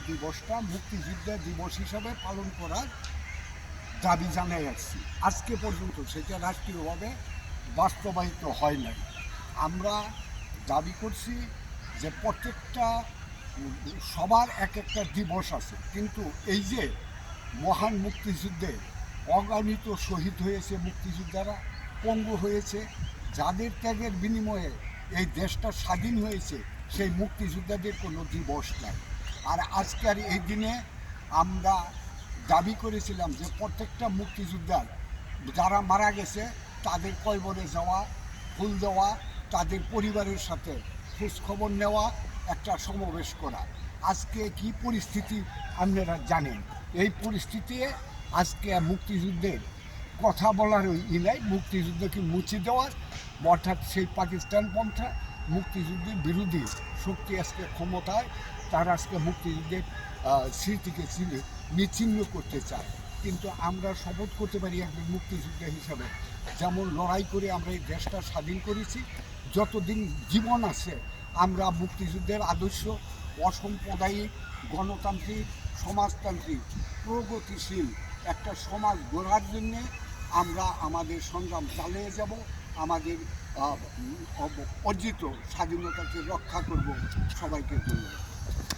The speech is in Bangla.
দিবসটা মুক্তিযুদ্ধের দিবস হিসাবে পালন করার দাবি জানাই আসছি। আজকে পর্যন্ত সেটা রাষ্ট্রীয়ভাবে বাস্তবায়িত হয় নাই। আমরা দাবি করছি যে প্রত্যেকটা সবার এক একটা দিবস আছে, কিন্তু এই যে মহান মুক্তিযুদ্ধে অগণিত শহীদ হয়েছে, মুক্তিযোদ্ধারা পঙ্গু হয়েছে, যাদের ত্যাগের বিনিময়ে এই দেশটা স্বাধীন হয়েছে, সেই মুক্তিযোদ্ধাদের কোনো দিবস নাই। আর আজকের এই দিনে আমরা দাবি করেছিলাম যে প্রত্যেকটা মুক্তিযোদ্ধার যারা মারা গেছে তাদের কবরে যাওয়া, ফুল দেওয়া, তাদের পরিবারের সাথে খোঁজখবর নেওয়া, একটা সমাবেশ করা। আজকে কি পরিস্থিতি আপনারা জানেন। এই পরিস্থিতি আজকে মুক্তিযুদ্ধের কথা বলার নাই, মুক্তিযুদ্ধকে মুছে দেওয়ার, অর্থাৎ সেই পাকিস্তান পন্থা মুক্তিযুদ্ধের বিরোধী শক্তি আজকে ক্ষমতায়, তারা আজকে মুক্তিযুদ্ধের স্মৃতিকে বিচ্ছিন্ন করতে চায়। কিন্তু আমরা শপথ করতে পারি একজন মুক্তিযোদ্ধা হিসাবে, যেমন লড়াই করে আমরা এই দেশটা স্বাধীন করেছি, যতদিন জীবন আছে আমরা মুক্তিযুদ্ধের আদর্শ অসাম্প্রদায়িক, গণতান্ত্রিক, সমাজতান্ত্রিক, প্রগতিশীল একটা সমাজ গড়ার জন্যে আমরা আমাদের সংগ্রাম চালিয়ে যাব। আমাদের অর্জিত স্বাধীনতাকে রক্ষা করব। সবাইকে ধন্যবাদ।